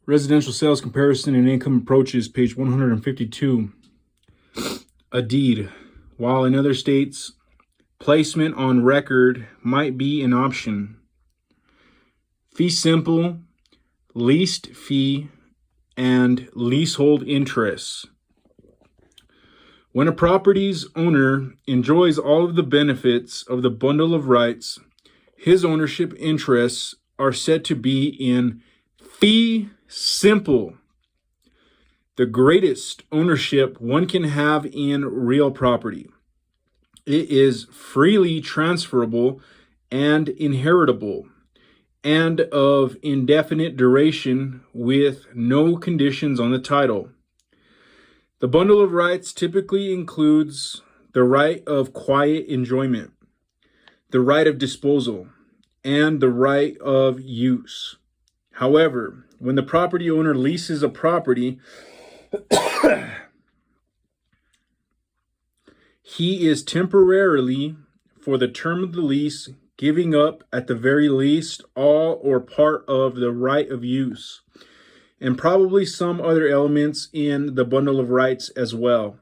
Residential sales comparison and income approaches, page 152. A deed. While in other states, placement on record might be an option. Fee simple, leased fee, and leasehold interests. When a property's owner enjoys all of the benefits of the bundle of rights, his ownership interests are said to be in fee simple, the greatest ownership one can have in real property. It is freely transferable and inheritable, and of indefinite duration with no conditions on the title. The bundle of rights typically includes the right of quiet enjoyment, the right of disposal, and the right of use. However, when the property owner leases a property, he is temporarily, for the term of the lease, giving up at the very least all or part of the right of use, and probably some other elements in the bundle of rights as well.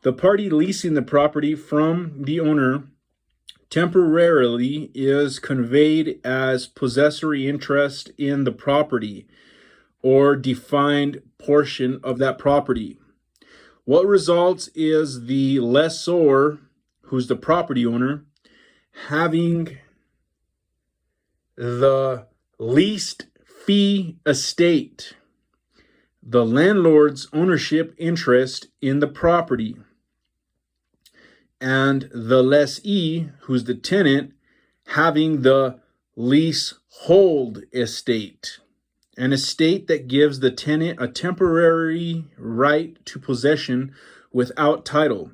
The party leasing the property from the owner temporarily is conveyed as possessory interest in the property or defined portion of that property. What results is the lessor, who's the property owner, having the leased fee estate, the landlord's ownership interest in the property, and the lessee, who's the tenant, having the leasehold estate, an estate that gives the tenant a temporary right to possession without title.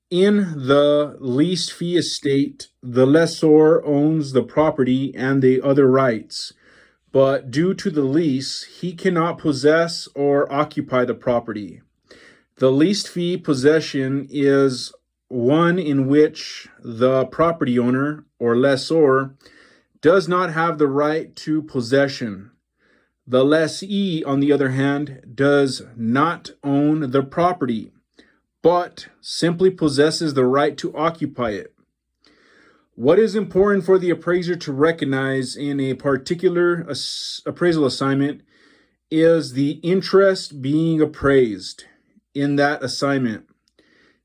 In the leased fee estate, the lessor owns the property and the other rights, but due to the lease, he cannot possess or occupy the property. The leased fee possession is one in which the property owner or lessor does not have the right to possession. The lessee, on the other hand, does not own the property, but simply possesses the right to occupy it. What is important for the appraiser to recognize in a particular appraisal assignment is the interest being appraised in that assignment.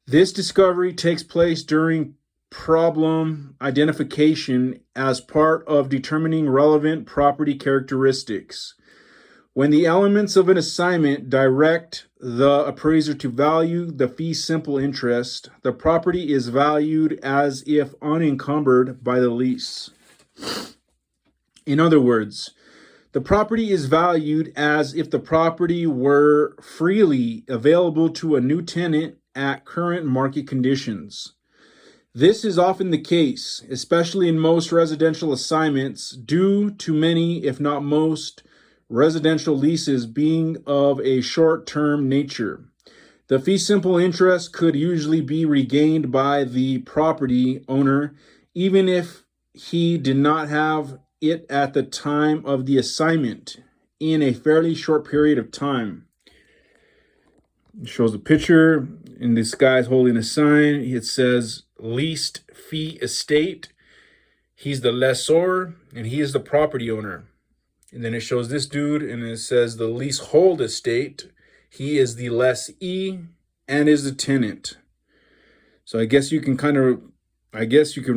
This discovery takes place during problem identification as part of determining relevant property characteristics. When the elements of an assignment direct the appraiser to value the fee simple interest, the property is valued as if unencumbered by the lease. In other words, the property is valued as if the property were freely available to a new tenant at current market conditions. This is often the case, especially in most residential assignments, due to many, if not most, residential leases being of a short-term nature. The fee simple interest could usually be regained by the property owner, even if he did not have it at the time of the assignment, in a fairly short period of time. It shows a picture, and this guy's holding a sign. It says leased fee estate. He's the lessor, and he is the property owner. And then it shows this dude, and it says the leasehold estate. He is the lessee and is the tenant. So I guess you can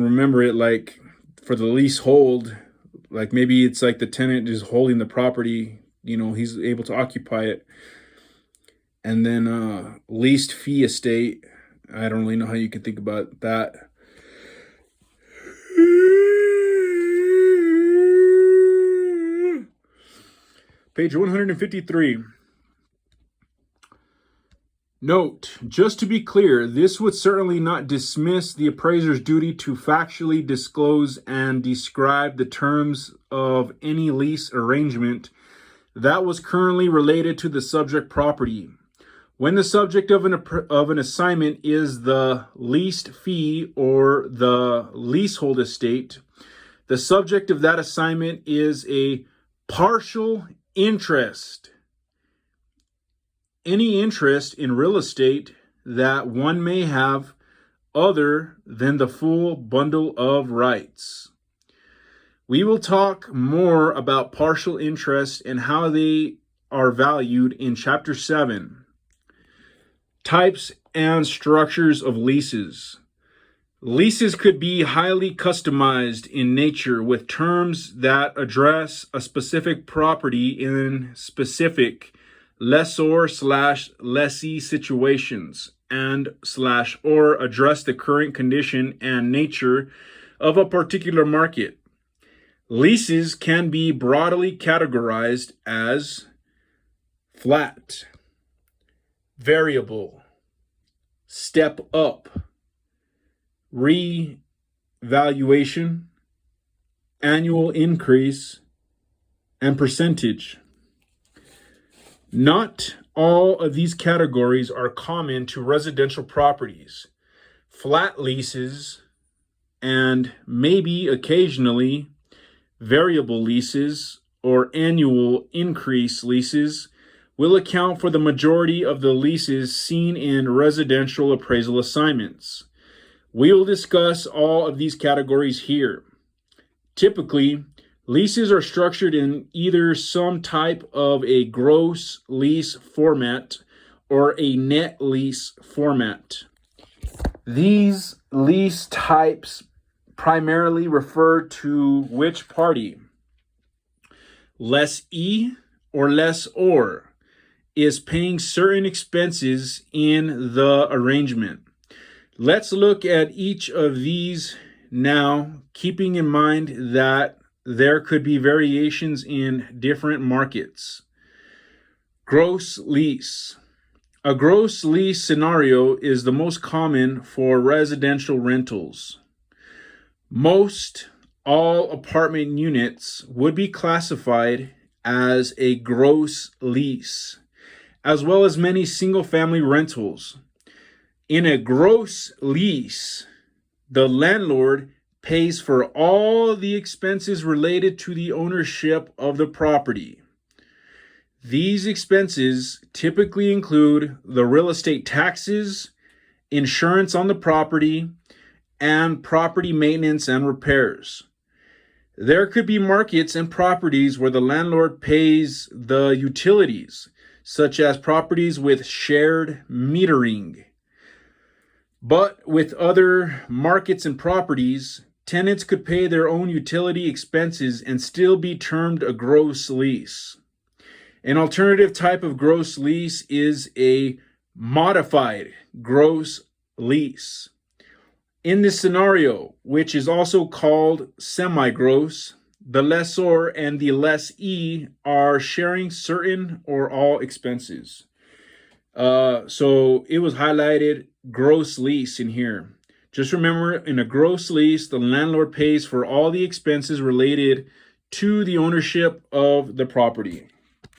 remember it like for the leasehold, like maybe it's like the tenant is holding the property, he's able to occupy it. And then leased fee estate, I don't really know how you can think about that. Page 153. Note, just to be clear, this would certainly not dismiss the appraiser's duty to factually disclose and describe the terms of any lease arrangement that was currently related to the subject property. When the subject of an assignment is the leased fee or the leasehold estate, the subject of that assignment is a partial Interest. Any interest in real estate that one may have other than the full bundle of rights. We will talk more about partial interest and how they are valued in Chapter 7. Types and structures of leases. Leases could be highly customized in nature with terms that address a specific property in specific lessor/lessee situations and/or address the current condition and nature of a particular market. Leases can be broadly categorized as flat, variable, step up, revaluation, annual increase, and percentage. Not all of these categories are common to residential properties. Flat leases and maybe occasionally variable leases or annual increase leases will account for the majority of the leases seen in residential appraisal assignments. We will discuss all of these categories here. Typically, leases are structured in either some type of a gross lease format or a net lease format. These lease types primarily refer to which party. Lessee or lessor is paying certain expenses in the arrangement. Let's look at each of these now, keeping in mind that there could be variations in different markets. Gross lease. A gross lease scenario is the most common for residential rentals. Most all apartment units would be classified as a gross lease, as well as many single-family rentals. In a gross lease, the landlord pays for all the expenses related to the ownership of the property. These expenses typically include the real estate taxes, insurance on the property, and property maintenance and repairs. There could be markets and properties where the landlord pays the utilities, such as properties with shared metering. But with other markets and properties, tenants could pay their own utility expenses and still be termed a gross lease. An alternative type of gross lease is a modified gross lease. In this scenario, which is also called semi-gross, the lessor and the lessee are sharing certain or all expenses. So it was highlighted gross lease in here. Just remember, in a gross lease, the landlord pays for all the expenses related to the ownership of the property.